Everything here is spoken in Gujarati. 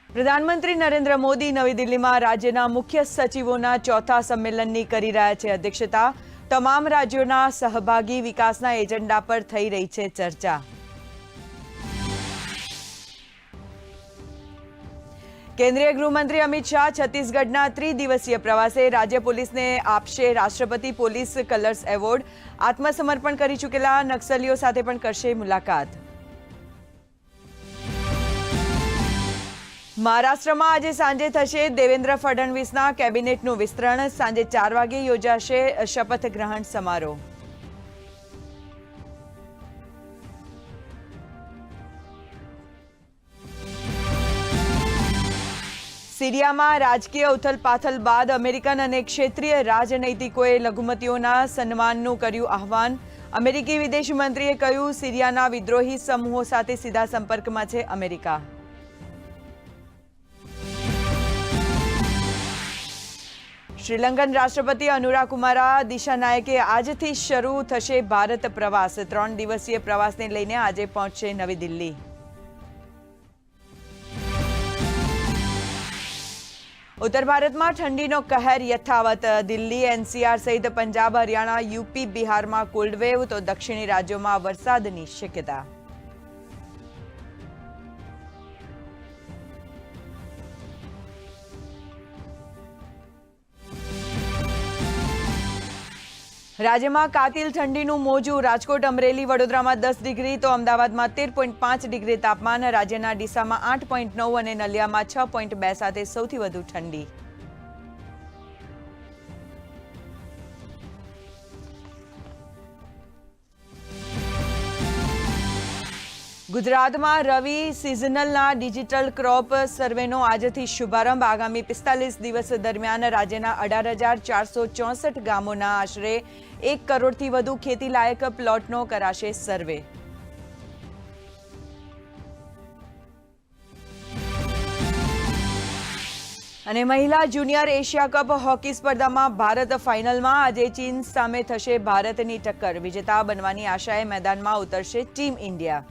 પ્રધાનમંત્રી નરેન્દ્ર મોદી નવી દિલ્હીમાં રાજ્યના મુખ્ય સચિવોના ચોથા સંમેલનની કરી રહ્યા છે અધ્યક્ષતા। તમામ રાજ્યોના સહભાગી વિકાસના એજન્ડા પર થઈ રહી છે ચર્ચા। કેન્દ્રીય ગૃહમંત્રી અમિત શાહ છત્તીસગઢના ત્રિદિવસીય પ્રવાસે રાજ્ય પોલીસને આપશે રાષ્ટ્રપતિ પોલીસ કલર્સ એવોર્ડ। આત્મસમર્પણ કરી ચૂકેલા નક્સલીઓ સાથે પણ કરશે મુલાકાત। મહારાષ્ટ્રમાં આજે સાંજે થશે દેવેન્દ્ર ફડણવીસના કેબિનેટનું વિસ્તરણ। સાંજે 4 વાગે યોજાશે શપથ ગ્રહણ સમારોહ। સિરિયામાં રાજકીય ઉથલપાથલ બાદ અમેરિકન અને ક્ષેત્રીય રાજનૈતિકોએ લઘુમતીઓના સન્માનનું કર્યું આહ્વાન। અમેરિકી વિદેશ મંત્રીએ કહ્યું, સિરિયાના વિદ્રોહી સમૂહો સાથે સીધા સંપર્કમાં છે અમેરિકા। શ્રીલંકન રાષ્ટ્રપતિ અનુરાકુમારા દિશાનાયકે આજથી શરૂ થશે ભારત પ્રવાસ। 3 દિવસીય પ્રવાસને લઈને આજે પહોંચશે નવી દિલ્હી। ઉત્તર ભારતમાં ઠંડીનો કહેર યથાવત। દિલ્હી, એનસીઆર સહિત પંજાબ, હરિયાણા, યુપી, બિહારમાં કોલ્ડ વેવ તો દક્ષિણી રાજ્યોમાં વરસાદની શક્યતા। રાજ્યમાં કાતિલ ઠંડીનું મોજું। રાજકોટ, અમરેલી, વડોદરામાં 10 ડિગ્રી તો અમદાવાદમાં 13.5 ડિગ્રી તાપમાન। રાજ્યના ડીસામાં 8.9 અને નલિયામાં 6.2 સાથે સૌથી વધુ ઠંડી। ગુજરાતમાં રવિ સિઝનલના ડિજિટલ ક્રોપ સર્વેનો આજથી શુભારંભ। આગામી 45 દિવસ દરમિયાન રાજ્યના 18,464 ગામોના આશરે 1 કરોડથી વધુ ખેતીલાયક પ્લોટનો કરાશે સર્વે। અને મહિલા જુનિયર એશિયા કપ હોકી સ્પર્ધામાં ભારત ફાઇનલમાં। આજે ચીન સામે થશે ભારતની ટક્કર। વિજેતા બનવાની આશાએ મેદાનમાં ઉતરશે ટીમ ઇન્ડિયા।